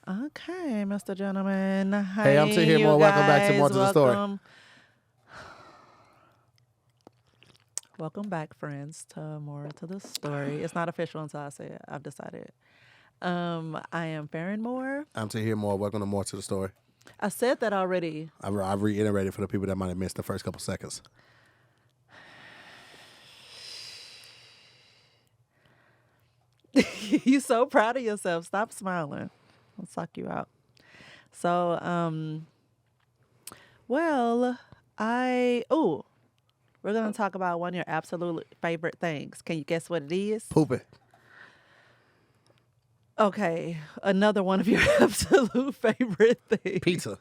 Okay, Mr. Gentleman. Hey, I'm T here. More. Welcome back to More to the Story. Welcome back, friends, to More to the Story. It's not official until I say it. I've decided. I am Farron Moore. I'm T here. More. Welcome to More to the Story. I said that already. I reiterated for the people that might have missed the first couple seconds. You so proud of yourself. Stop smiling. I'll suck you out. So, we're going to talk about one of your absolute favorite things. Can you guess what it is? Pooping. Okay, another one of your absolute favorite things. Pizza.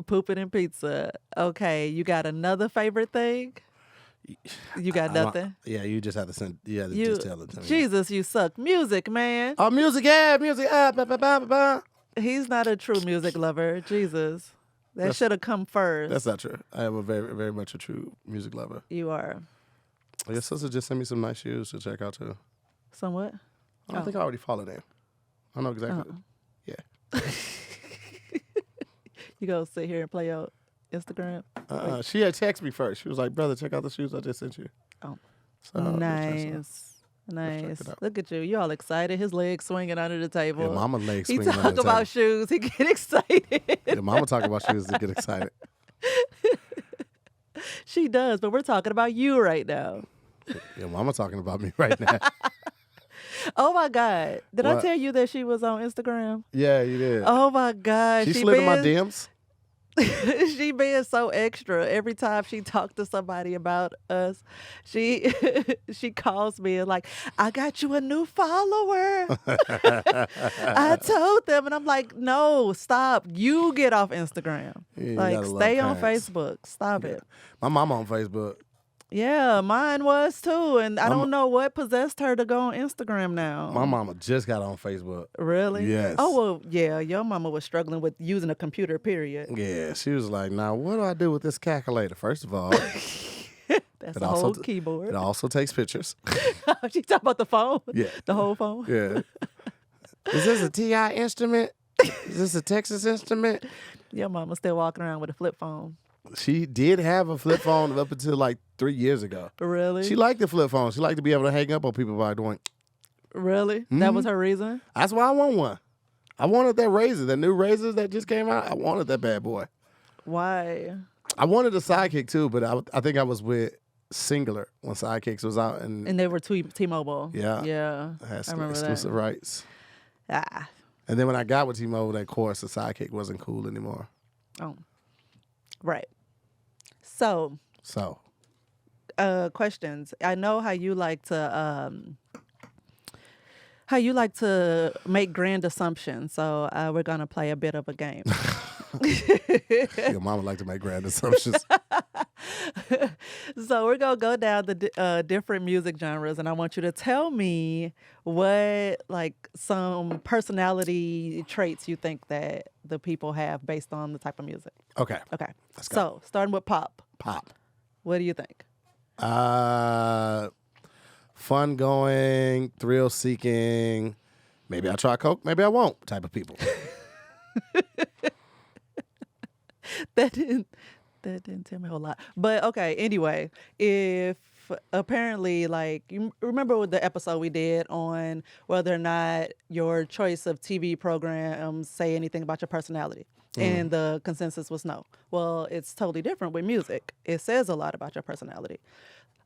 Pooping and pizza. Okay, you got another favorite thing? You got nothing? Yeah, you just have to send. Yeah, just tell it to me. Jesus, you suck. Music, man. Oh, music, yeah, music. He's not a true music lover. Jesus. That should have come first. That's not true. I am a very, very much a true music lover. You are. Your sister just sent me some nice shoes to check out, too. Some what? I think I already followed them. I know exactly. Yeah. You go sit here and play your Instagram? She had texted me first. She was like, brother, check out the shoes I just sent you. Oh. So, nice. Look at you. You all excited. His legs swinging under the table. Yeah, mama legs swinging under the table. He talk about shoes. He get excited. Yeah, mama talk about shoes to get excited. She does, but we're talking about you right now. Yeah, mama talking about me right now. Oh, my God. Did What? I tell you that she was on Instagram? Yeah, you did. Oh, my God. She slid in my DMs. She being so extra. Every time she talked to somebody about us, she calls me and like, I got you a new follower. I told them, and I'm like, no, stop. You get off Instagram. Yeah, like, stay on Facebook. Stop it. My mama on Facebook. Yeah, mine was too. And I don't know what possessed her to go on Instagram now. My mama just got on Facebook. Really? Yes. Oh, well, yeah, your mama was struggling with using a computer, period. Yeah, she was like, now, what do I do with this calculator? First of all, that's a whole keyboard. It also takes pictures. She talking about the phone? Yeah. The whole phone? Yeah. Is this a TI instrument? Is this a Texas instrument? Your mama still walking around with a flip phone. She did have a flip phone up until like 3 years ago. Really? She liked the flip phone. She liked to be able to hang up on people by doing. Really? Mm-hmm. That was her reason? That's why I want one. I wanted that Razor, that new Razor that just came out. I wanted that bad boy. Why? I wanted a Sidekick too, but I think I was with Singular when Sidekicks was out. And they were T-Mobile. Yeah. Yeah. I had remember exclusive that. rights. Ah. And then when I got with T-Mobile, that course, the Sidekick wasn't cool anymore. Oh. Right. So. Questions. I know how you like to make grand assumptions. So we're gonna play a bit of a game. Your mama like to make grand assumptions. So we're gonna go down the different music genres, and I want you to tell me what some personality traits you think that the people have based on the type of music. Okay. Let's go. So starting with pop. Pop. What do you think? Fun going, thrill seeking. Maybe I'll try coke, maybe I won't type of people. That didn't tell me a whole lot. But okay, anyway, if apparently you remember the episode we did on whether or not your choice of TV programs say anything about your personality. And the consensus was no. Well, it's totally different with music. It says a lot about your personality.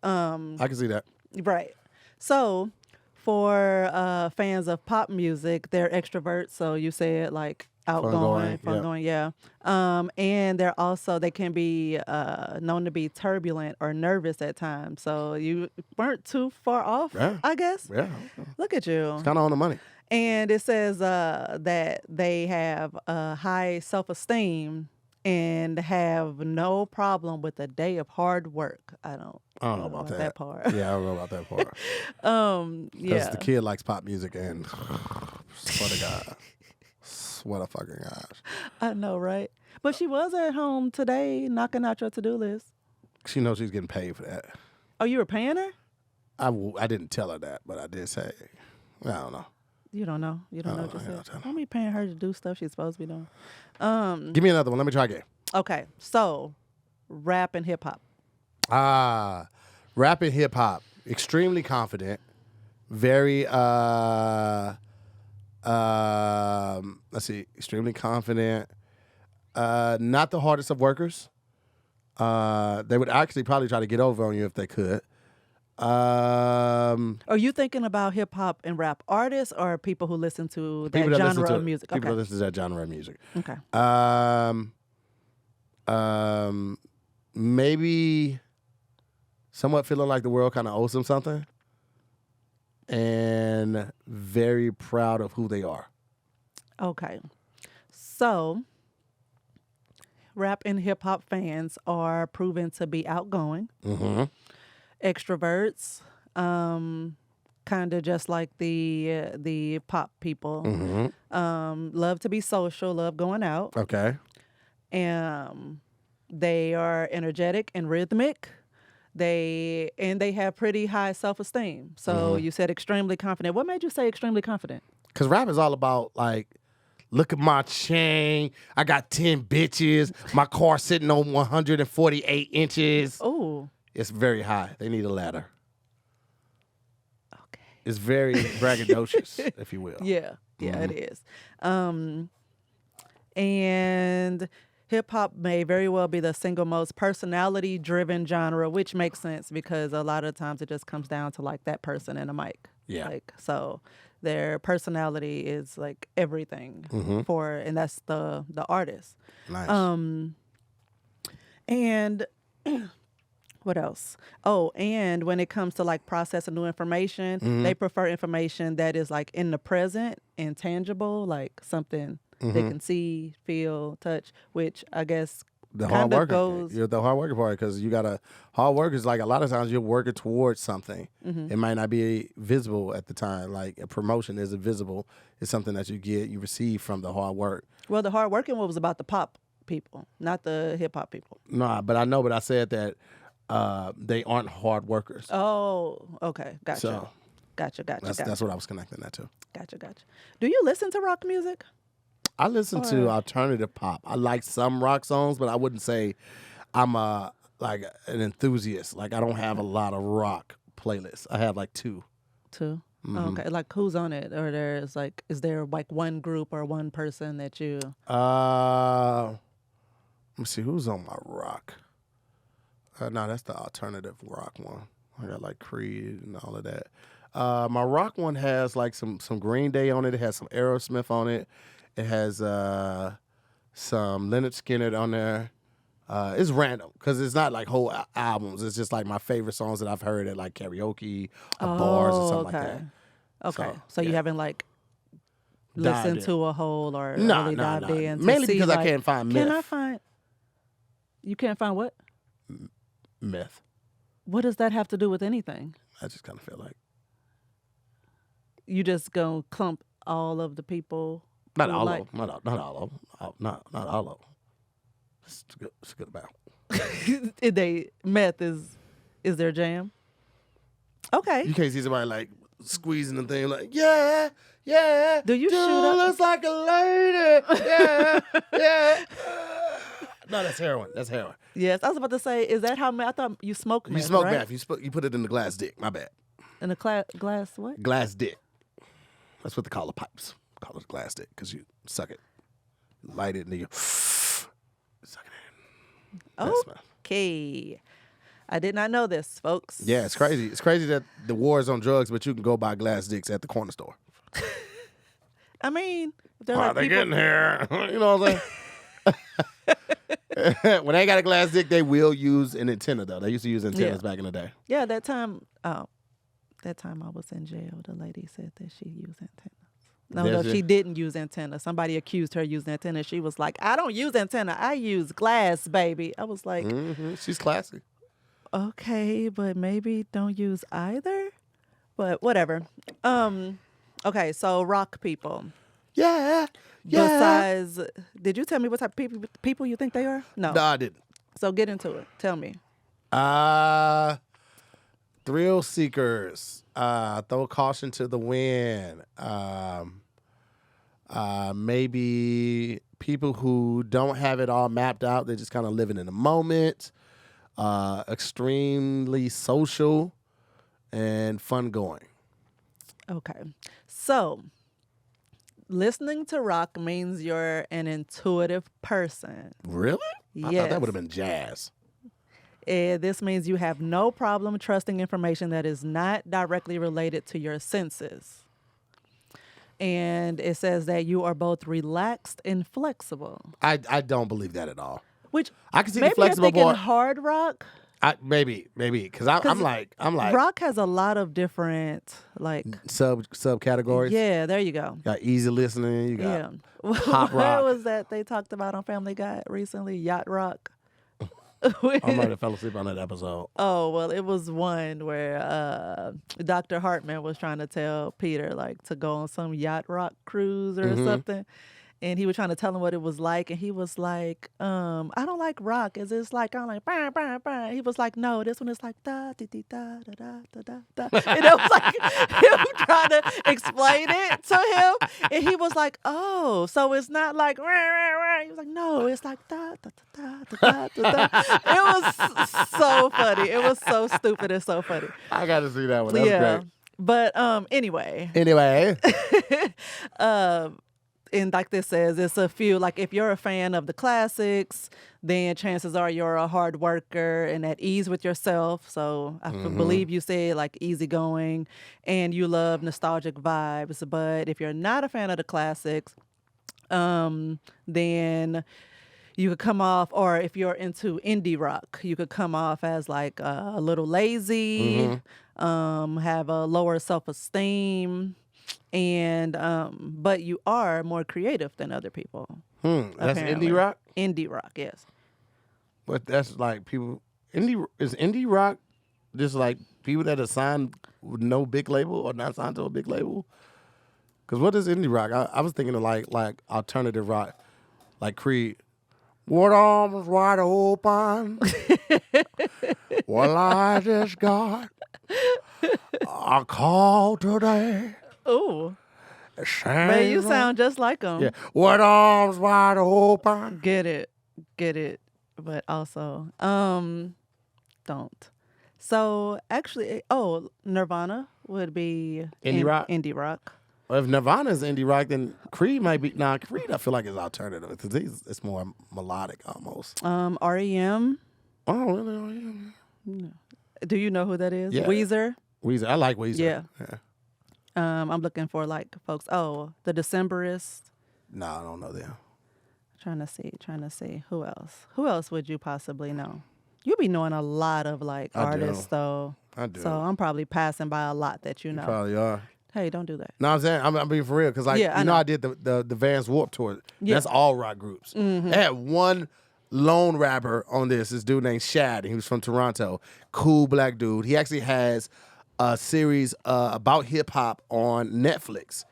I can see that. Right. So for fans of pop music, they're extroverts. So you said outgoing, fun-going, yeah. And they can be known to be turbulent or nervous at times. So you weren't too far off, I guess. Yeah. Look at you. It's kind of on the money. And it says that they have high self-esteem and have no problem with a day of hard work. I don't know about that part. Yeah, I don't know about that part. Because the kid likes pop music and swear to God. Swear to fucking gosh. I know, right? But she was at home today knocking out your to-do list. She knows she's getting paid for that. Oh, you were paying her? I didn't tell her that, but I did say, I don't know. You don't know. You don't know what you said. Don't be paying her to do stuff she's supposed to be doing. Give me another one. Let me try again. Okay, so rap and hip hop. Rap and hip hop. Extremely confident. Very let's see, extremely confident. Not the hardest of workers. They would actually probably try to get over on you if they could. Are you thinking about hip hop and rap artists or people who listen to that genre of music? People that listen to that genre of music. Okay. Maybe somewhat feeling like the world kind of owes them something, and very proud of who they are. Okay. So, rap and hip hop fans are proven to be outgoing, extroverts, kind of just like the pop people. Love to be social, love going out. Okay. They are energetic and rhythmic. They have pretty high self-esteem. So you said extremely confident. What made you say extremely confident? Because rap is all about, like, look at my chain. I got 10 bitches. My car sitting on 148 inches. Oh. It's very high. They need a ladder. Okay. It's very braggadocious, if you will. Yeah. Yeah, it is. And hip-hop may very well be the single most personality-driven genre, which makes sense because a lot of times it just comes down to, like, that person and a mic. Yeah. Like, so their personality is, like, everything and that's the artist. Nice. And what else? Oh, and when it comes to, like, processing new information, they prefer information that is, like, in the present and tangible, like something they can see, feel, touch, which I guess the hard worker. goes. You're the hard worker part because you got to, hard work is like a lot of times you're working towards something. It might not be visible at the time. Like a promotion isn't visible. It's something that you receive from the hard work. Well, the hard working one was about the pop people, not the hip hop people. No, but I said that they aren't hard workers. Oh, okay. Gotcha. So, Gotcha. That's what I was connecting that to. Gotcha. Do you listen to rock music? I listen to alternative pop. I like some rock songs, but I wouldn't say I'm like an enthusiast. Like I don't have a lot of rock playlists. I have like two. Two? Okay. Like who's on it? Or is there like one group or one person that you... Let me see, who's on my rock? No, that's the alternative rock one. I got like Creed and all of that. My rock one has like some Green Day on it. It has some Aerosmith on it. It has some Leonard Skinner on there. It's random because it's not like whole albums. It's just like my favorite songs that I've heard at like karaoke or bars or something like that. Okay. So you haven't like listened to a whole or really dived in? Mainly see, because like, I can't find myth. You can't find what? Myth. What does that have to do with anything? I just kind of feel like. You just gonna clump all of the people? Not all of them. Not all of them. Not all of them. It's a good amount. Meth is their jam? Okay. You can't see somebody like squeezing the thing like, yeah. Do you shoot up? Looks like a lady. Yeah. No, that's heroin. Yes, I was about to say, is that how I thought you smoke meth, You smoke right? meth. You put it in the glass dick. My bad. In a glass what? Glass dick. That's what they call the pipes. Call it glass dick because you suck it. Light it and then you suck it in. Okay. I did not know this, folks. Yeah, it's crazy. It's crazy that the war is on drugs, but you can go buy glass dicks at the corner store. I mean, they're How like they people... getting here? You know what I'm saying? When they got a glass dick, they will use an antenna, though. They used to use antennas back in the day. Yeah, that time I was in jail, the lady said that she used antennas. No, she didn't use antenna. Somebody accused her using antenna. She was like, I don't use antenna. I use glass, baby. I was like, she's classy. Okay, but maybe don't use either. But whatever. Okay, so rock people. Yeah. Besides, did you tell me what type of people you think they are? No, I didn't. So get into it. Tell me. The thrill seekers. Throw caution to the wind. Maybe people who don't have it all mapped out. They're just kind of living in the moment. Extremely social and fun going. Okay. So, listening to rock means you're an intuitive person. Really? I thought Yes. that would have been jazz. This means you have no problem trusting information that is not directly related to your senses. And it says that you are both relaxed and flexible. I don't believe that at all. Which I can see maybe the flexible you're thinking part. hard rock. Maybe, because I'm like Rock has a lot of different like subcategories. Yeah, there you go. You got easy listening. You got Yeah. pop rock. What was that they talked about on Family Guy recently? Yacht rock. I might have fell asleep on that episode. Oh, well, it was one where Dr. Hartman was trying to tell Peter like to go on some yacht rock cruise or something. And he was trying to tell him what it was like. And he was like, I don't like rock. Is this like, I'm like, bah, bah, bah. He was like, no, this one is like, da, di, di, da, da, da, da, da, da. And it was like him trying to explain it to him. And he was like, oh, so it's not like, rah, rah, rah. He was like, no, it's like, da, da, da, da, da, da, da. It was so funny. It was so stupid and so funny. I got to see that one. That was great. But anyway. And like this says, it's a few, like if you're a fan of the classics, then chances are you're a hard worker and at ease with yourself. So I believe you said like easygoing and you love nostalgic vibes. But if you're not a fan of the classics, then you could come off, or if you're into indie rock, you could come off as like a little lazy, have a lower self-esteem. And but you are more creative than other people. That's apparently. indie rock? Indie rock, yes. But that's like people is indie rock just like people that are signed with no big label or not signed to a big label? Because what is indie rock? I was thinking of like alternative rock, like Creed. What arms wide open? Well, I just got a call today. Ooh. Man, you sound just like them. Yeah. What arms wide open? Get it. But also, don't. So actually, Nirvana would be Indie rock? Indie rock. Well, if Nirvana's indie rock, then Creed might be. Nah, Creed I feel like is alternative because it's more melodic almost. REM. Oh, really? No. Do you know who that is? Yeah. Weezer. I like Weezer. Yeah. I'm looking for like folks. Oh, the Decemberists. No, I don't know them. Trying to see who else. Who else would you possibly know? You be knowing a lot of like artists though. I do. So I'm probably passing by a lot that you know. You probably are. Hey, don't do that. No, I'm saying I'm being for real because like Yeah, I did the Vans Warped Tour. Yeah. That's all rock groups. They had one lone rapper on this dude named Shad. He was from Toronto. Cool black dude. He actually has a series about hip hop on Netflix.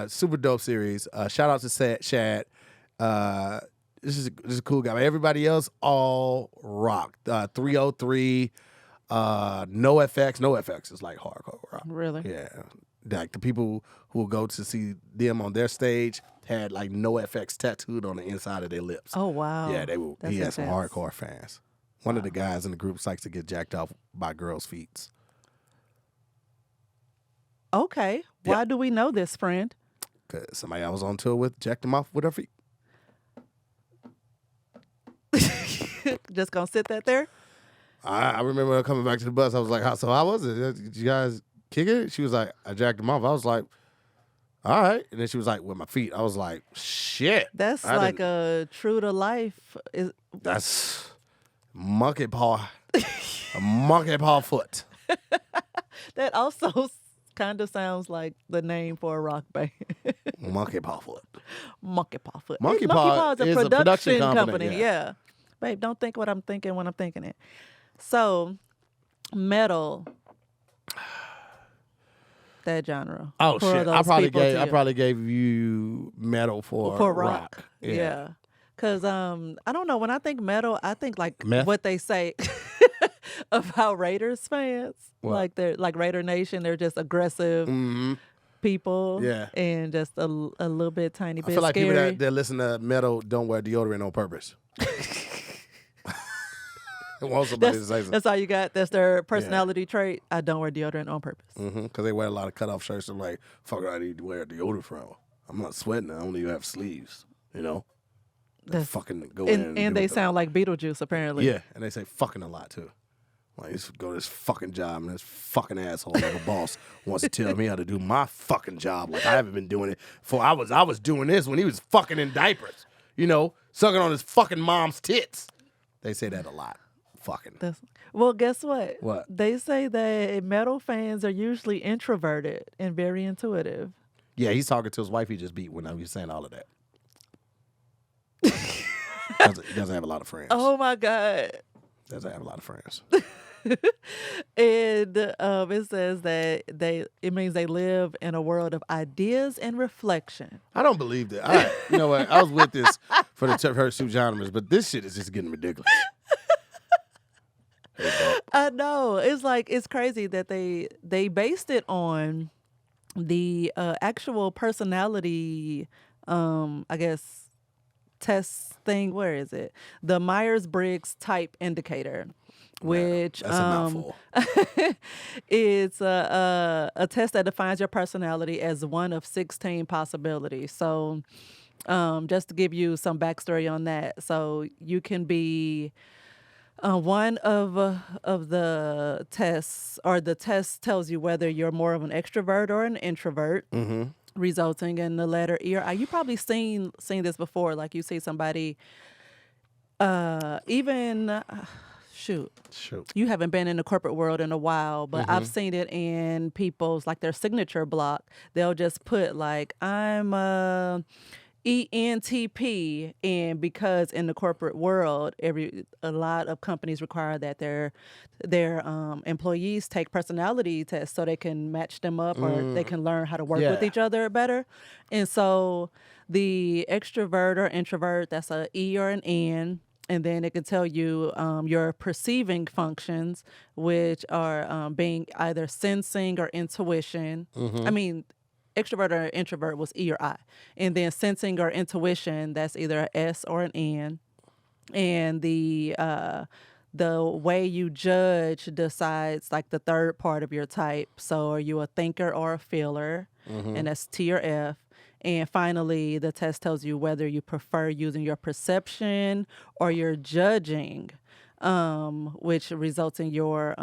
Super dope series. Shout out to Shad. This is a cool guy. But everybody else all rock. 303. NoFX. NoFX is like hardcore rock. Really? Yeah. Like the people who will go to see them on their stage had like NoFX tattooed on the inside of their lips. Oh wow. Yeah, they will. That's He had some intense. hardcore fans. One of the guys in the group likes to get jacked off by girls' feet. Okay. Why do we know this, friend? Because somebody I was on tour with jacked them off with her feet. Just gonna sit that there? I remember her coming back to the bus. I was like, so how was it? Did you guys kick it? She was like, I jacked them off. I was like, all right. And then she was like, with my feet. I was like, shit. That's like a true to life. That's monkey paw. A monkey paw foot. That also kind of sounds like the name for a rock band. Monkey paw foot. Monkey Paw Foot. Monkey Paw is a is a production production company, company. yeah. Yeah. Babe, don't think what I'm thinking when I'm thinking it. So, metal. That genre. Oh for shit! those I people to I you. probably gave you metal for rock. Yeah. Cause I don't know, when I think metal, I think like Meth? what they say. about Raiders fans. What? Like they're like Raider Nation, they're just aggressive people. Yeah. And just a little bit tiny I bit feel like scary. people that listen to metal don't wear deodorant on purpose. I want somebody to say something. That's all you got. That's their personality trait. I don't wear deodorant on purpose. Because they wear a lot of cutoff shirts. I'm like, fuck, I need to wear deodorant from. I'm not sweating. I don't even have sleeves. You know. That's fucking go in and they sound like Beetlejuice apparently. Yeah, and they say fucking a lot too. Like, just go to this fucking job and this fucking asshole like a boss wants to tell me how to do my fucking job. Like I haven't been doing it for. I was doing this when he was fucking in diapers. You know, sucking on his fucking mom's tits. They say that a lot. Fucking. Well, guess what? What? They say that metal fans are usually introverted and very intuitive. Yeah, he's talking to his wife he just beat when he was saying all of that. He doesn't have a lot of friends. Oh my God. Doesn't have a lot of friends. And it says that it means they live in a world of ideas and reflection. I don't believe that. All right, you know what? I was with this for the first two genres, but this shit is just getting ridiculous. I know. It's crazy that they based it on the actual personality, I guess, test thing. Where is it? The Myers-Briggs Type Indicator, which that's a mouthful. it's a test that defines your personality as one of 16 possibilities. So just to give you some backstory on that, so you can be one of the tests, or the test tells you whether you're more of an extrovert or an introvert, resulting in the letter E or I. You probably seen this before. Like you see somebody, even shoot, you haven't been in the corporate world in a while, but I've seen it in people's like their signature block. They'll just put like I'm ENTP, and because in the corporate world, a lot of companies require that their employees take personality tests so they can match them up or they can learn how to work with each other better. And so the extrovert or introvert, that's a E or an N. And then it can tell you your perceiving functions, which are being either sensing or intuition. I mean, extrovert or introvert was E or I. And then sensing or intuition, that's either an S or an N. And the way you judge decides like the third part of your type. So are you a thinker or a feeler? And that's T or F. And finally, the test tells you whether you prefer using your perception or your judging, which results in your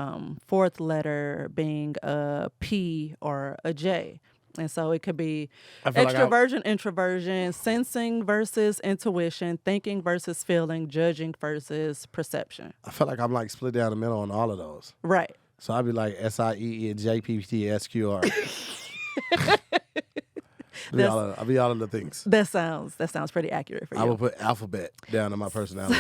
fourth letter being a P or a J. And so it could be extroversion, introversion, sensing versus intuition, thinking versus feeling, judging versus perception. I feel like I'm like split down the middle on all of those. Right. So I'd be like SIEEJPTSQR. I'll be all of the things. That sounds pretty accurate for you. I will put alphabet down in my personality.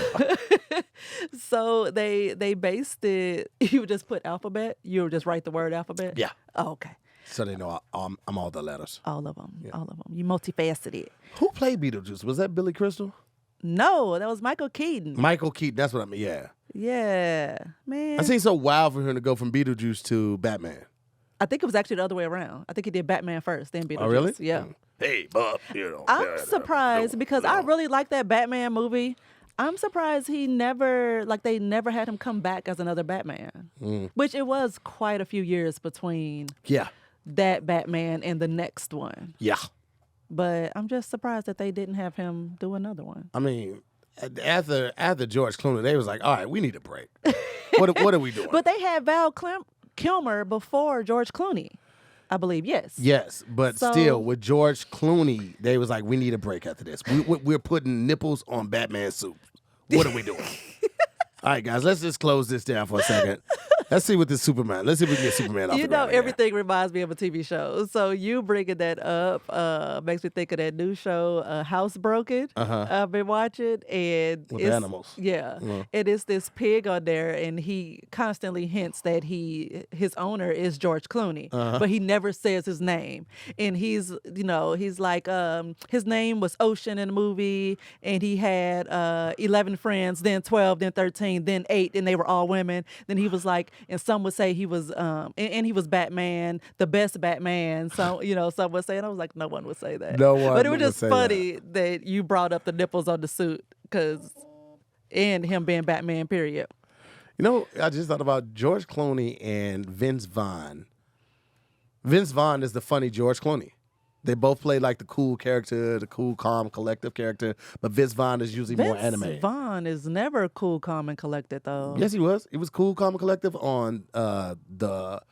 So they based it. You would just put alphabet. You would just write the word alphabet. Yeah. Oh, okay. So they know I'm all the letters. All of them. Yeah. All of them. You multifaceted. Who played Beetlejuice? Was that Billy Crystal? No, that was Michael Keaton. Michael Keaton. That's what I mean. Yeah. Yeah, man. I seemed so wild for him to go from Beetlejuice to Batman. I think it was actually the other way around. I think he did Batman first, then Beetlejuice. Oh, really? Yeah. Hey, Bob. I'm surprised because I really like that Batman movie. I'm surprised they never had him come back as another Batman, which it was quite a few years between that Batman and the next one. Yeah. But I'm just surprised that they didn't have him do another one. I mean, after George Clooney, they was like, all right, we need a break. What are we doing? But they had Val Kilmer before George Clooney, I believe. Yes. Yes, but still, with George Clooney, they was like, we need a break after this. We're putting nipples on Batman suits. What are we doing? All right, guys, let's just close this down for a second. Let's see what this Superman. Let's see if we can get Superman off You the know, ground again. everything reminds me of a TV show. So you bringing that up makes me think of that new show, Housebroken. I've been watching, and With it's animals. yeah, and it's this pig on there, and he constantly hints that his owner is George Clooney, but he never says his name. And he's like his name was Ocean in the movie, and he had 11 friends, then 12, then 13, then 8, and they were all women. Then he was like, and some would say he was and he was Batman, the best Batman. So some would say, and I was like, no one would say that. No one But it was would just say funny that you brought up the nipples on the suit, and him being Batman. Period. You know, I just thought about George Clooney and Vince Vaughn. Vince Vaughn is the funny George Clooney. They both play like the cool character, the cool, calm, collective character, but Vince Vaughn is usually more animated. Vince Vaughn is never cool, calm, and collected, though. Yes, he was. He was cool, calm, and collective on the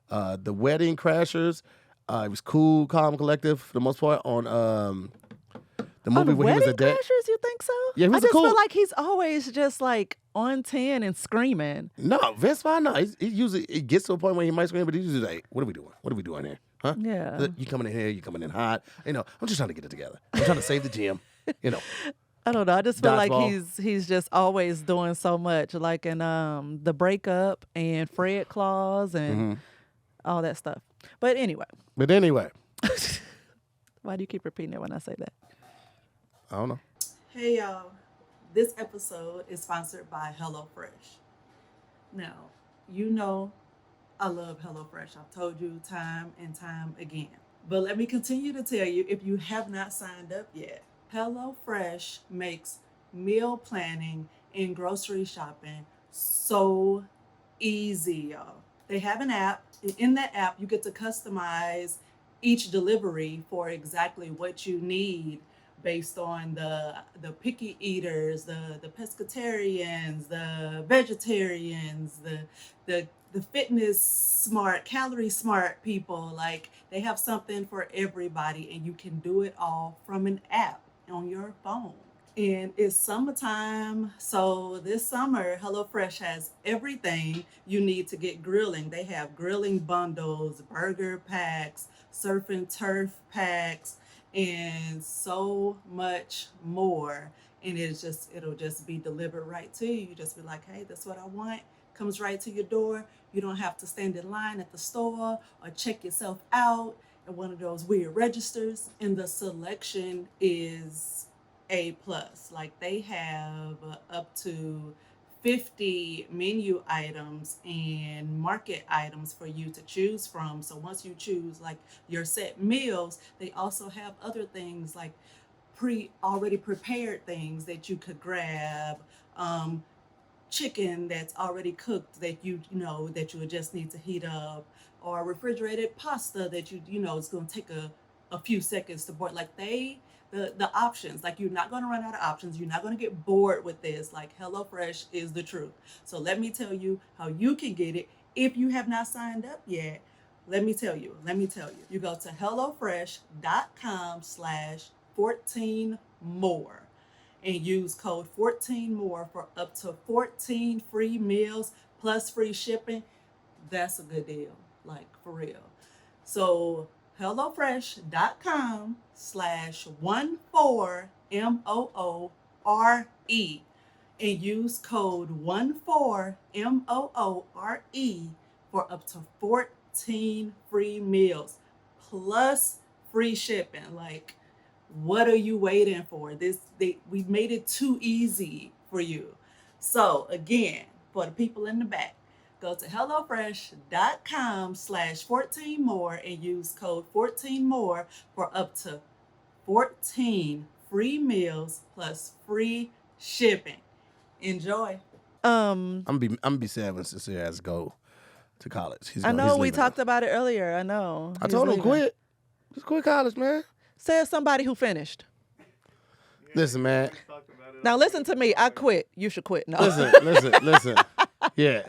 Wedding Crashers. He was cool, calm, and collective for the most part on the movie the where he was a Wedding dad. Crashers, you think so? Yeah, he was I just cool. feel like he's always just like on 10 and screaming. No, Vince Vaughn, no. He usually it gets to a point where he might scream, but he's usually like, "What are we doing? What are we doing here? Huh? Yeah. You coming in here? You coming in hot? I'm just trying to get it together. I'm trying to save the gym. I don't know. I just feel like Dodgeball. he's just always doing so much, like in The Breakup and Fred Claus and all that stuff. But anyway, But anyway, why do you keep repeating it when I say that? I don't know. Hey y'all, this episode is sponsored by HelloFresh. Now, I love HelloFresh. I've told you time and time again. But let me continue to tell you, if you have not signed up yet, HelloFresh makes meal planning and grocery shopping so easy, y'all. They have an app. In that app, you get to customize each delivery for exactly what you need based on the picky eaters, the pescatarians, the vegetarians, the fitness smart, calorie smart people. Like, they have something for everybody, and you can do it all from an app on your phone. And it's summertime, so this summer, HelloFresh has everything you need to get grilling. They have grilling bundles, burger packs, surf and turf packs, and so much more. And it'll just be delivered right to you. You just be like, hey, that's what I want. Comes right to your door. You don't have to stand in line at the store or check yourself out at one of those weird registers. And the selection is A+. Like, they have up to 50 menu items and market items for you to choose from. So once you choose like your set meals, they also have other things like already prepared things that you could grab, chicken that's already cooked that you would just need to heat up, or refrigerated pasta that it's going to take a few seconds to boil. Like, the options, like, you're not going to run out of options. You're not going to get bored with this. Like, HelloFresh is the truth. So let me tell you how you can get it if you have not signed up yet. Let me tell you. You go to HelloFresh.com/14more and use code 14more for up to 14 free meals plus free shipping. That's a good deal, like, for real. So HelloFresh.com/14MOORE and use code 14MOORE for up to 14 free meals plus free shipping. Like, what are you waiting for? We've made it too easy for you. So again, for the people in the back, go to HelloFresh.com/14more and use code 14more for up to 14 free meals plus free shipping. Enjoy. I'm gonna be sad when Sincere has to go to college. I know we talked about it earlier. I know. I told him quit. Just quit college, man. Says somebody who finished. Listen, man. Now listen to me. I quit. You should quit. No. Listen. Yeah.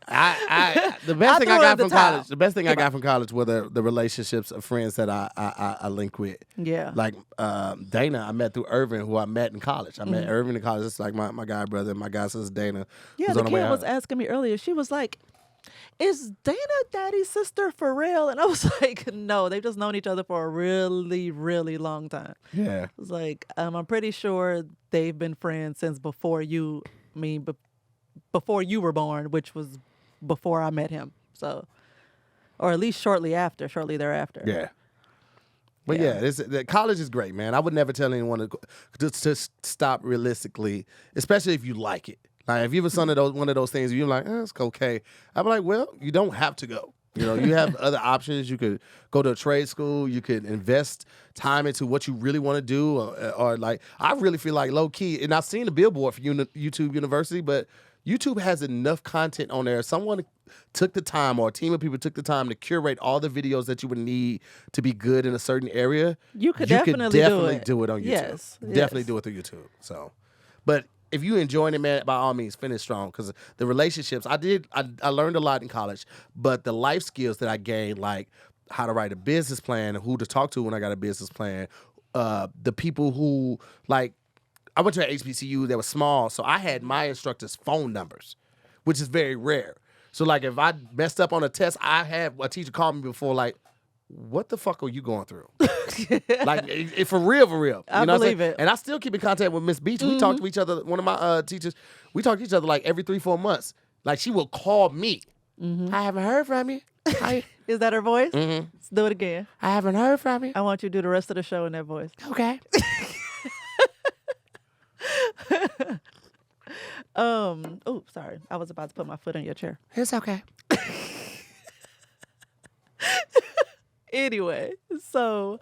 The best I thing I threw got in the from towel. college. The best thing I got from college were the relationships of friends that I link with. Yeah. Like Dana, I met through Irvin, who I met in college. I met Irvin in college. It's like my guy brother and my guy sister Dana. Yeah, Was the on the way kid was home. asking me earlier. She was like, "Is Dana Daddy's sister for real?" And I was like, "No, they've just known each other for a really, really long time." Yeah. I was like, I'm pretty sure they've been friends since before you. Before you were born, which was before I met him. So, or at least shortly thereafter. Yeah. But Yeah. the college is great, man. I would never tell anyone to stop realistically, especially if you like it. Like if you were one of those things, you're like, it's okay. I'm like, well, you don't have to go. You know, you have other options. You could go to a trade school. You could invest time into what you really want to do, or like I really feel like low key. And I've seen the billboard for YouTube University, but YouTube has enough content on there. Someone took the time, or a team of people took the time to curate all the videos that you would need to be good in a certain area. You could definitely do it on YouTube. Yes. Definitely yes. do it through YouTube. So, but if you enjoying it, man, by all means, finish strong. Because the relationships, I learned a lot in college, but the life skills that I gained, like how to write a business plan, who to talk to when I got a business plan, the people who, like, I went to an HBCU that was small, so I had my instructors' phone numbers, which is very rare. So, like, if I messed up on a test, I had a teacher call me before, like, what the fuck are you going through? Like, for real. You know I what I'm believe saying? it. And I still keep in contact with Miss Beach. We talk to each other. One of my teachers, we talk to each other like every 3-4 months. Like, she will call me. I haven't heard from you. Is that her voice? Let's do it again. I haven't heard from you. I want you to do the rest of the show in that voice. Okay. Oh, sorry. I was about to put my foot on your chair. It's okay. Anyway, so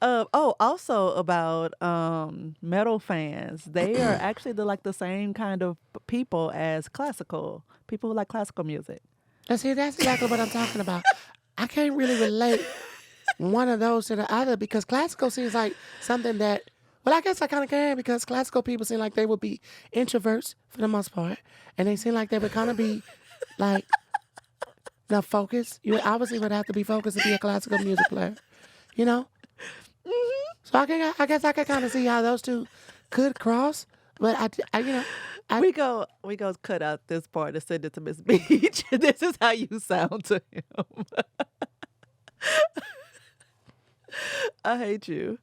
also about metal fans, they are actually the same kind of people as classical people who like classical music. And see, that's exactly what I'm talking about. I can't really relate one of those to the other because classical seems like something that, well, I guess I kind of can because classical people seem like they would be introverts for the most part, and they seem like they would kind of be like, now focus. You obviously would have to be focused to be a classical music player, you know? So I guess I can kind of see how those two could cross, but We go cut out this part and send it to Miss Beach. This is how you sound to him. I hate you.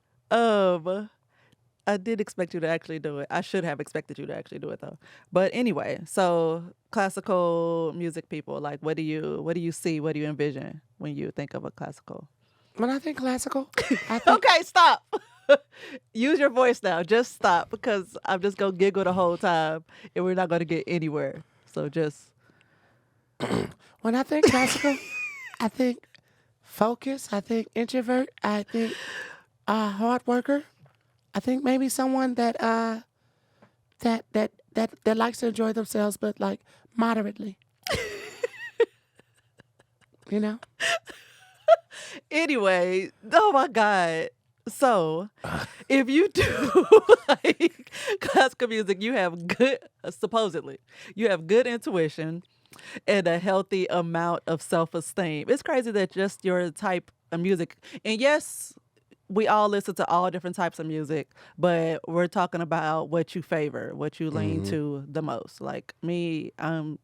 I did expect you to actually do it. I should have expected you to actually do it though. But anyway, so classical music people, like what do you see? What do you envision when you think of a classical? When I think classical, I think Okay, stop. Use your voice now. Just stop because I'm just gonna giggle the whole time and we're not gonna get anywhere. So just when I think classical, I think focus. I think introvert. I think hard worker. I think maybe someone that that likes to enjoy themselves, but like moderately. You know. anyway, oh my God. So, if you do like classical music, you have supposedly, you have good intuition and a healthy amount of self-esteem. It's crazy that just your type of music, and yes, we all listen to all different types of music, but we're talking about what you favor, what you lean to the most. Like me, I'm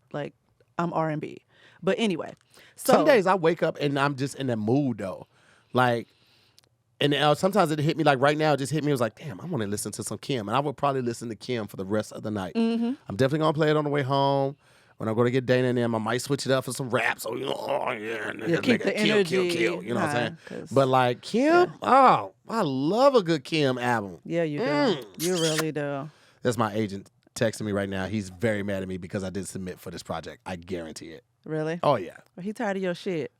R&B. But anyway, so Some days I wake up and I'm just in the mood though, like, and sometimes it hit me like right now. It just hit me. It was like, damn, I want to listen to some Kim, and I would probably listen to Kim for the rest of the night. I'm definitely gonna play it on the way home. When I'm gonna get Dana and them, I might switch it up for some rap. So oh yeah, keep the energy kill. You know what I'm high, saying? But like Kim, oh, I love a good Kim album. Yeah, you do. You really do. That's my agent texting me right now. He's very mad at me because I didn't submit for this project. I guarantee it. Really? Oh yeah. Well, he tired of your shit.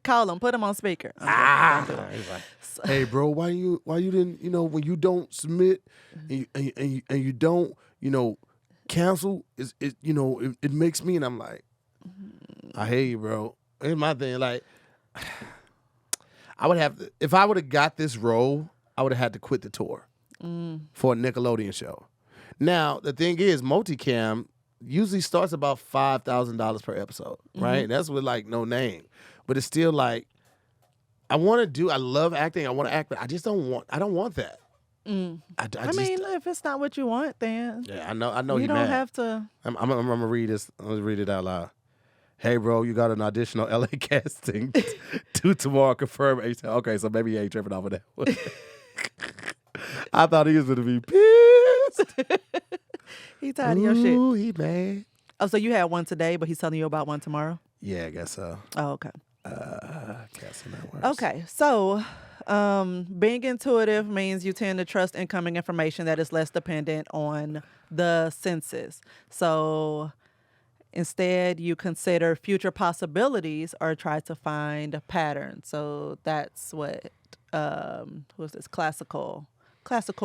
Call him. Put him on speaker. He's like, hey bro, why you didn't, when you don't submit and you don't, cancel, it makes me, and I'm like, I hear you, bro. Here's my thing, like, I would have to, if I would have got this role, I would have had to quit the tour for a Nickelodeon show. Now, the thing is, multicam, usually starts about $5,000 per episode, right? That's with like no name, but it's still like I love acting. I want to act, but I don't want that. I mean, if it's not what you want, then Yeah, I know you he don't mad. have to. I'm gonna read this. I'm gonna read it out loud. Hey, bro, you got an audition on LA casting due tomorrow. Confirm. Okay, so maybe he ain't tripping off of that one. I thought he was gonna be pissed. He tired of your shit. Ooh, he mad. Oh, so you had one today, but he's telling you about one tomorrow? Yeah, I guess so. Oh, okay. Casting that works. Okay, so being intuitive means you tend to trust incoming information that is less dependent on the senses. So instead, you consider future possibilities or try to find patterns. So that's what who's this classical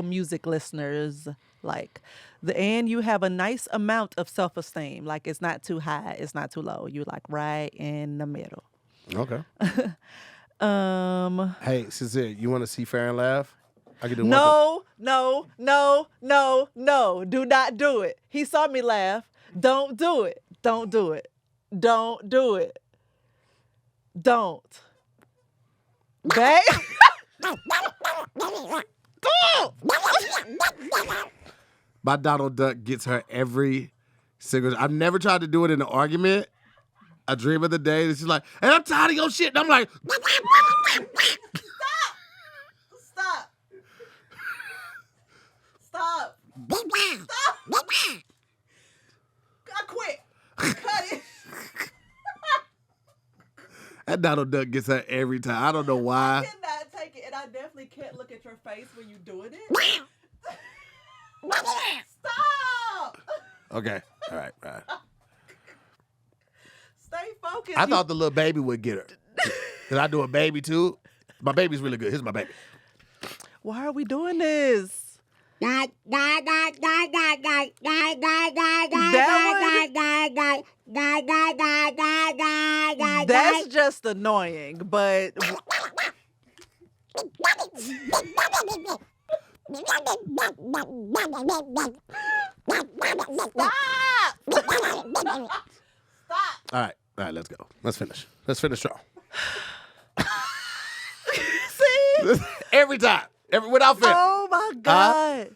music listeners like. And you have a nice amount of self-esteem. Like it's not too high, it's not too low. You're like right in the middle. Okay. Hey, Sincere, you want to see Fair and Laugh? I can do one No. Do not do it. He saw me laugh. Don't do it. Don't do it. Don't do it. Don't. Babe. My Donald Duck gets her every single. I've never tried to do it in an argument. I dream of the day that she's like, and I'm tired of your shit. And I'm like, Stop. I quit. Cut it. that Donald Duck gets her every time. I don't know why. I cannot take it, and I definitely can't look at your face when you're doing it. Stop. Okay. All right. Stay focused. I thought the little baby would get her. Because I do a baby too. My baby's really good. Here's my baby. Why are we doing this? That's just annoying, but Stop. All right, let's go. Let's finish strong. See? Every time. Without fail. Oh my God.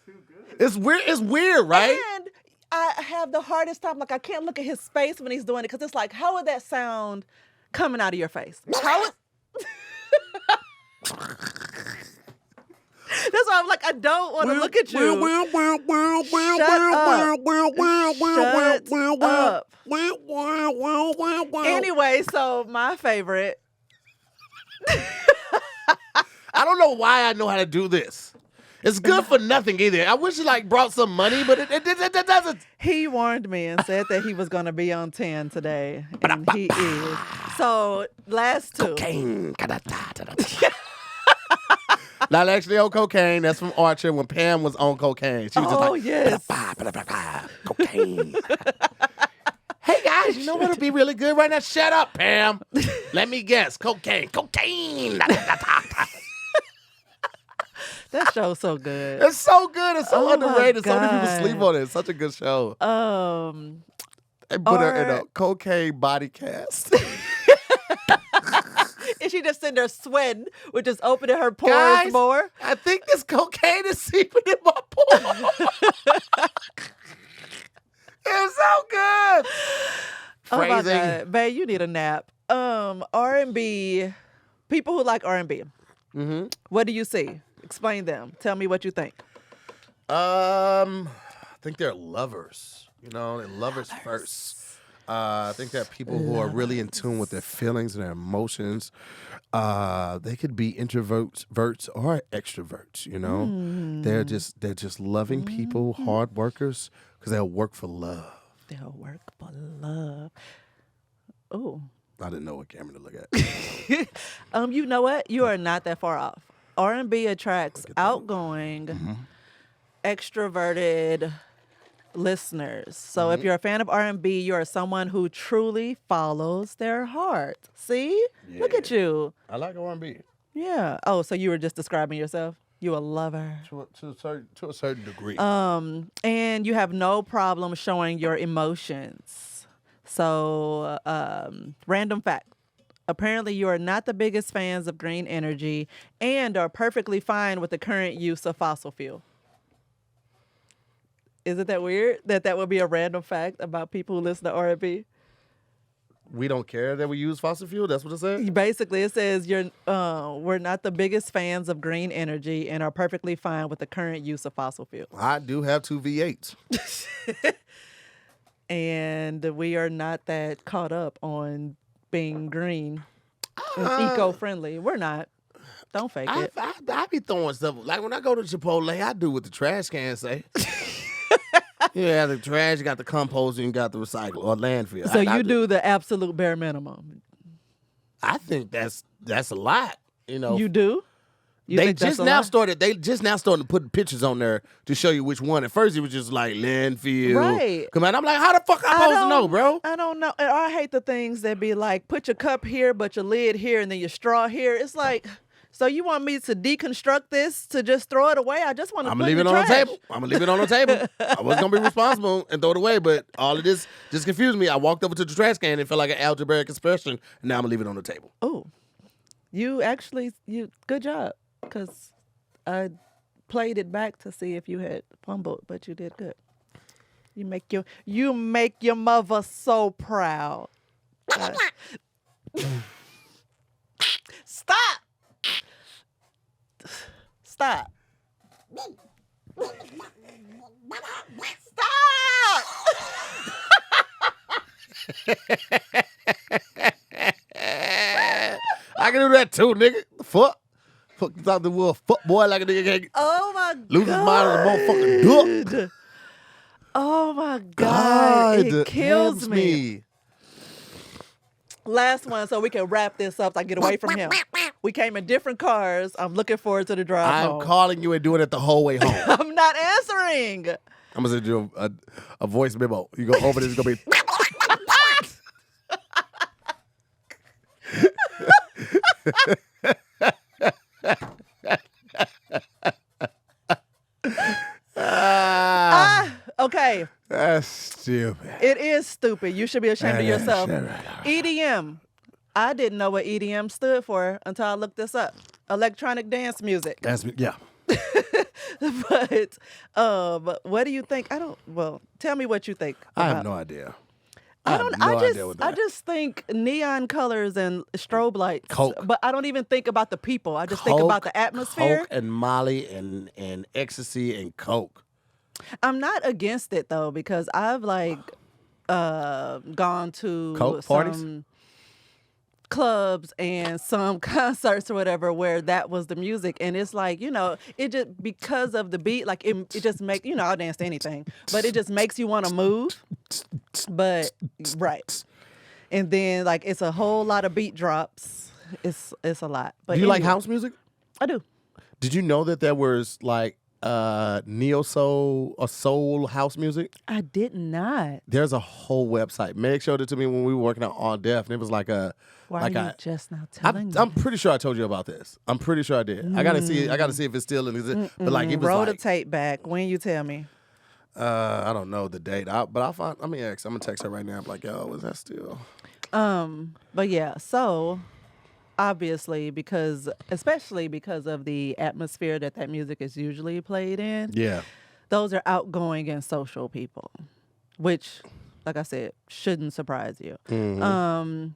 It's weird, right? And I have the hardest time. Like, I can't look at his face when he's doing it because it's like, how would that sound coming out of your face? How would... That's why I'm like, I don't want to look at you. Shut up. Anyway, so my favorite. I don't know why I know how to do this. It's good for nothing either. I wish it like brought some money, but it doesn't. He warned me and said that he was going to be on 10 today, and he is. So last two. Cocaine. Not actually on cocaine. That's from Archer when Pam was on cocaine. She was just like, yes. Cocaine. Hey guys, you know what'll be really good right now? Shut up, Pam. Let me guess. Cocaine. That show's so good. It's so good. It's so Oh my underrated. So many people God. sleep on it. It's such a good show. They put her in a cocaine body cast. And she just sitting there sweating, with just opening her pores Guys, more. I think this cocaine is seeping in my pores. It's so good. Oh my Phrasing. God. Babe, you need a nap. R&B, people who like R&B. Mm-hmm. What do you see? Explain them. Tell me what you think. I think they're lovers. You know, they're lovers first. I think they're people who are really in tune with their feelings and their emotions. They could be introverts or extroverts. You know, they're just loving people, hard workers, because they'll work for love. They'll work for love. Oh. I didn't know what camera to look at. You know what? You are not that far off. R&B attracts outgoing, extroverted listeners. So if you're a fan of R&B, you are someone who truly follows their heart. See? Look at you. I like R&B. Yeah. Oh, so you were just describing yourself? You a lover. To a certain degree. And you have no problem showing your emotions. So, random fact. Apparently, you are not the biggest fans of green energy and are perfectly fine with the current use of fossil fuel. Isn't that weird that that would be a random fact about people who listen to R&B? We don't care that we use fossil fuel. That's what it said. Basically, it says we're not the biggest fans of green energy and are perfectly fine with the current use of fossil fuel. I do have two V8s. And we are not that caught up on being green and eco-friendly. We're not. Don't fake it. I be throwing stuff. Like when I go to Chipotle, I do what the trash can say. Yeah, the trash, you got the compost, and you got the recycle or landfill. So you do the absolute bare minimum. I think that's a lot. You know, You do? You they think that's just a now lot? started. They just now starting to put pictures on there to show you which one. At first, it was just like landfill. Right. Come on, I'm like, how the fuck I supposed to know, bro? I don't know. And I hate the things that be like, put your cup here, but your lid here, and then your straw here. It's like, so you want me to deconstruct this to just throw it away? I just want to I'm put gonna leave it it in on the trash. table. I'm gonna leave it on the table. I was gonna be responsible and throw it away, but all of this just confused me. I walked over to the trash can and felt like an algebraic expression. And now I'm gonna leave it on the table. Oh, you good job, because I played it back to see if you had fumbled, but you did good. You make your mother so proud. Stop. Stop. Stop. I can do that too, nigga. Fuck you thought the world fuck boy like a nigga can't Oh my God. lose his mind as a motherfucking duck. Oh my God. It kills helps me. Last one, so we can wrap this up so I get away from him. We came in different cars. I'm looking forward to the drive I'm home. calling you and doing it the whole way home. I'm not answering. I'm gonna send you a voice memo. You go over this, it's gonna be Okay. that's stupid. It is stupid. You should be ashamed of yourself. EDM. I didn't know what EDM stood for until I looked this up. Electronic dance music. That's yeah. But what do you think? Tell me what you think. I have about- no idea. I just think neon colors and strobe lights. Coke. But I don't even think about the people. I just think about the atmosphere. Coke and Molly and ecstasy and Coke. I'm not against it though, because I've gone to Coke some parties? clubs and some concerts or whatever where that was the music, and it's like, it just, because of the beat, like it just make, I'll dance to anything, but it just makes you want to move. But right. And then like it's a whole lot of beat drops. It's a lot. But Do you like anyway, house music? I do. Did you know that there was like neo soul or soul house music? I did not. There's a whole website. Meg showed it to me when we were working out on Deaf, and it was like a. Why like are you a, just now telling me? I'm pretty sure I told you about this. I'm pretty sure I did. I gotta see it. I gotta see if it's still in existence. But like it was Roll like, the tape back when you tell me. I don't know the date. But I'll find. I'm gonna text her right now. I'm like, yo, is that still? But yeah, so obviously especially because of the atmosphere that music is usually played in. Yeah. Those are outgoing and social people, which, like I said, shouldn't surprise you. Mm-hmm.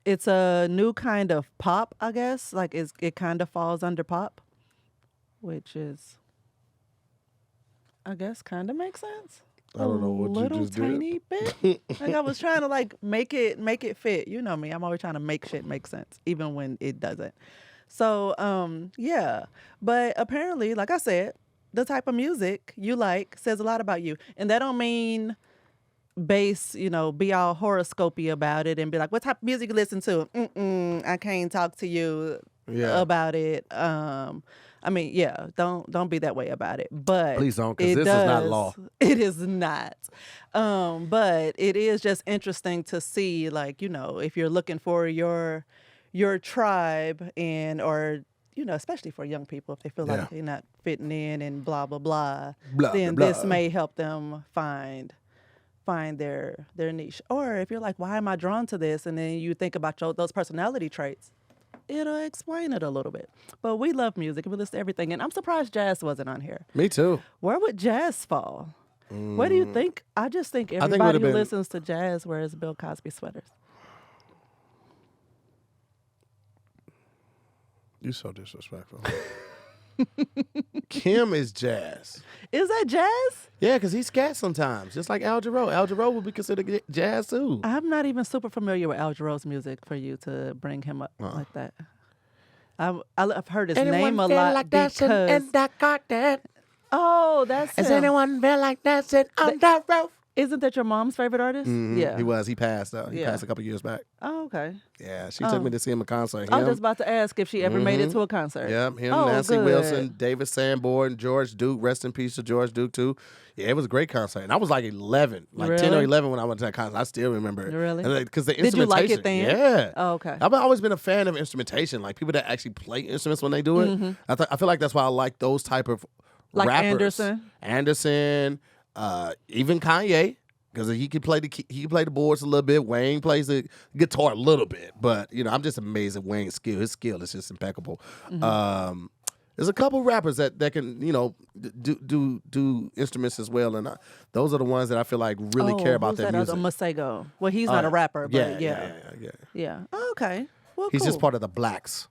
It's a new kind of pop, I guess. Like it kind of falls under pop, which is, I guess, kind of makes sense. I don't know what you just did. A little tiny bit. Like I was trying to like make it fit. You know me. I'm always trying to make shit make sense, even when it doesn't. So yeah. But apparently, like I said, the type of music you like says a lot about you, and that don't mean be all horoscopy about it and be like, what type of music you listen to? I can't talk to you about it. I mean, yeah, don't be that way about it. But Please don't, because this is not law. It is not. But it is just interesting to see, like, if you're looking for your tribe or especially for young people, if they feel Yeah. like they're not fitting in and blah blah blah, Blah, then blah, this blah. may help them find their niche. Or if you're like, why am I drawn to this? And then you think about those personality traits, it'll explain it a little bit. But we love music and we listen to everything. And I'm surprised jazz wasn't on here. Me too. Where would jazz fall? Where do you think? I just think it everybody would've who been- listens to jazz wears Bill Cosby sweaters. You so disrespectful. Kim is jazz. Is that jazz? Yeah, because he's scat sometimes, just like Al Jarreau. Al Jarreau would be considered jazz too. I'm not even super familiar with Al Jarreau's music for you to bring him up like that. I've heard his name a lot because I got that. oh, that's him. anyone feel like dancing on that roof? Isn't that your mom's favorite artist? Yeah. He was. He passed. He Yeah. passed a couple years back. Oh, okay. Yeah, she took me to see him in concert. I was Him, just about to ask if she ever made it to a concert. Yep, him, Oh, Nancy good. Wilson, David Sanborn, George Duke. Rest in peace to George Duke too. Yeah, it was a great concert. And I was like 11, like 10 or Really? 11 when I went to that concert. I still remember it. Really? Because the Did you like instrumentation. it then? Yeah. Oh, okay. I've always been a fan of instrumentation, like people that actually play instruments when they do it. I feel like that's why I like those type of Like rappers. Anderson? Even Kanye. Because he can play the boards a little bit. Wayne plays the guitar a little bit, but I'm just amazed at Wayne's skill. His skill is just impeccable. There's a couple rappers that can do instruments as well, and those are the ones that I feel like really care about who's their that music. other Masego? Well, he's not a rapper, but yeah. Oh, okay. Well, He's cool. just part of the blacks.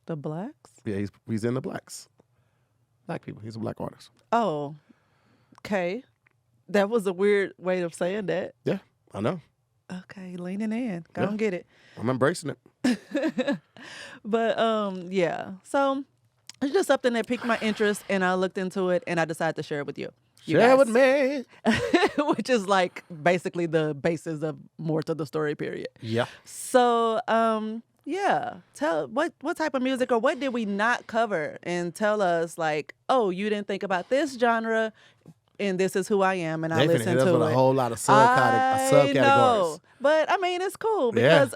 The blacks? Yeah, he's in the blacks. Black people. He's a black artist. Oh, okay. That was a weird way of saying that. Yeah, I know. Okay, leaning in. Go Yeah. and get it. I'm embracing it. But yeah. So it's just something that piqued my interest and I looked into it and I decided to share it with you. Share with me. Which is like basically the basis of more to the story period. Yeah. So yeah. Tell what type of music or what did we not cover and tell us like, oh, you didn't think about this genre and this is who I am and I They finna listen hit us to with it. a whole lot of I subcategories. know. But I mean, it's cool Yeah. because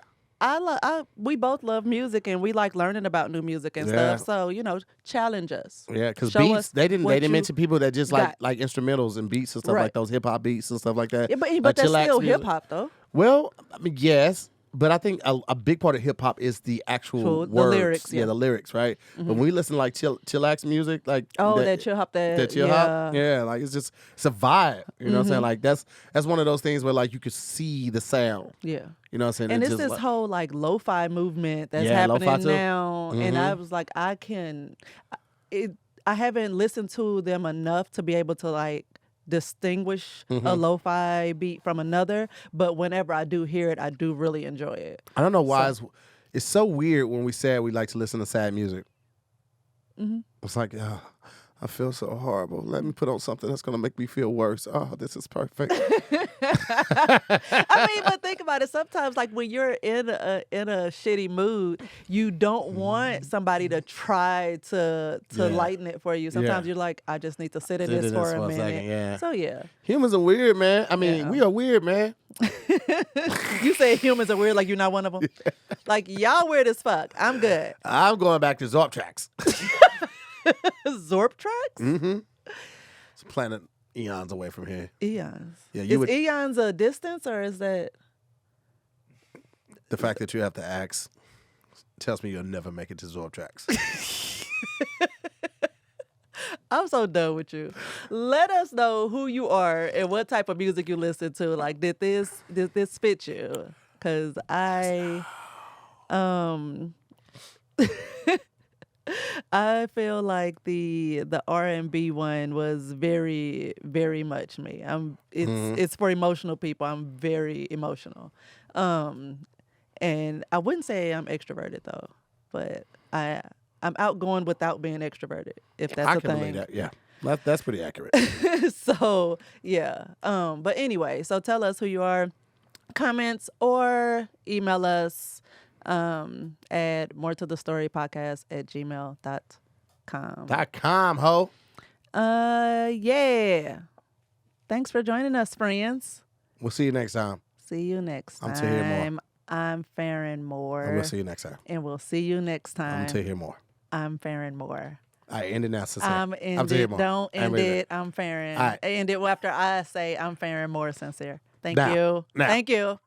we both love music and we like learning about new music and Yeah. stuff. So, challenge us. Yeah, because Show beats us they didn't what you mention people that just got. like instrumentals and beats and stuff Right. like those hip hop beats and stuff like that. Yeah, but Like that's chillax still music. hip hop though. Well, I mean, yes, but I think a big part of hip hop is the actual True, the words. lyrics, yeah. The lyrics, right? When we listen to like chillax music, like Oh, that chill hop, that chill hop, yeah, like it's a vibe. You know what I'm saying? Like that's one of those things where like you could see the sound. Yeah. You know what I'm saying? And it's just this like- whole like lo-fi movement that's Yeah, lo-fi happening too. now. And I was like, I haven't listened to them enough to be able to like distinguish a lo-fi beat from another. But whenever I do hear it, I do really enjoy it. I don't know why it's so weird when we said we like to listen to sad music. It's like, I feel so horrible. Let me put on something that's gonna make me feel worse. Oh, this is perfect. I mean, but think about it. Sometimes, like when you're in a shitty mood, you don't want somebody to try to Yeah. lighten it for you. Sometimes Yeah. you're like, I just need to sit in Sit this in for this a for a minute. second, yeah. So yeah, Humans are weird, man. I mean, Yeah. we are weird, man. you say humans are weird, like you're not one of them. Like y'all weird as fuck. I'm good. I'm going back to Zorp tracks. Zorp tracks, It's planet eons away from here. eons. Yeah, is you would- eons a distance or is that? The fact that you have to ask tells me you'll never make it to Zorp tracks. I'm so done with you. Let us know who you are and what type of music you listen to. Like, did this fit you? Because I I feel like the R&B one was very, very much me. It's for emotional people. I'm very emotional. And I wouldn't say I'm extroverted though, but I'm outgoing without being extroverted, if that's I a can thing. believe that. Yeah, that's pretty accurate. So yeah. But anyway, so tell us who you are, comments or email us at moretothestorypodcast@gmail.com. .com, ho. Yeah. Thanks for joining us, friends. We'll see you next time. See you next time. I'm to hear more. I'm Farron Moore. And we'll see you next time. And we'll see you next I'm time. to hear more. I'm Farron Moore. All right, end it now, sincere. I'm I'm end to hear it. more. Don't I'm end ready. it. I'm Farron. All right. End it after I say I'm Farron Moore sincere. Thank Now. you. Now. Thank you.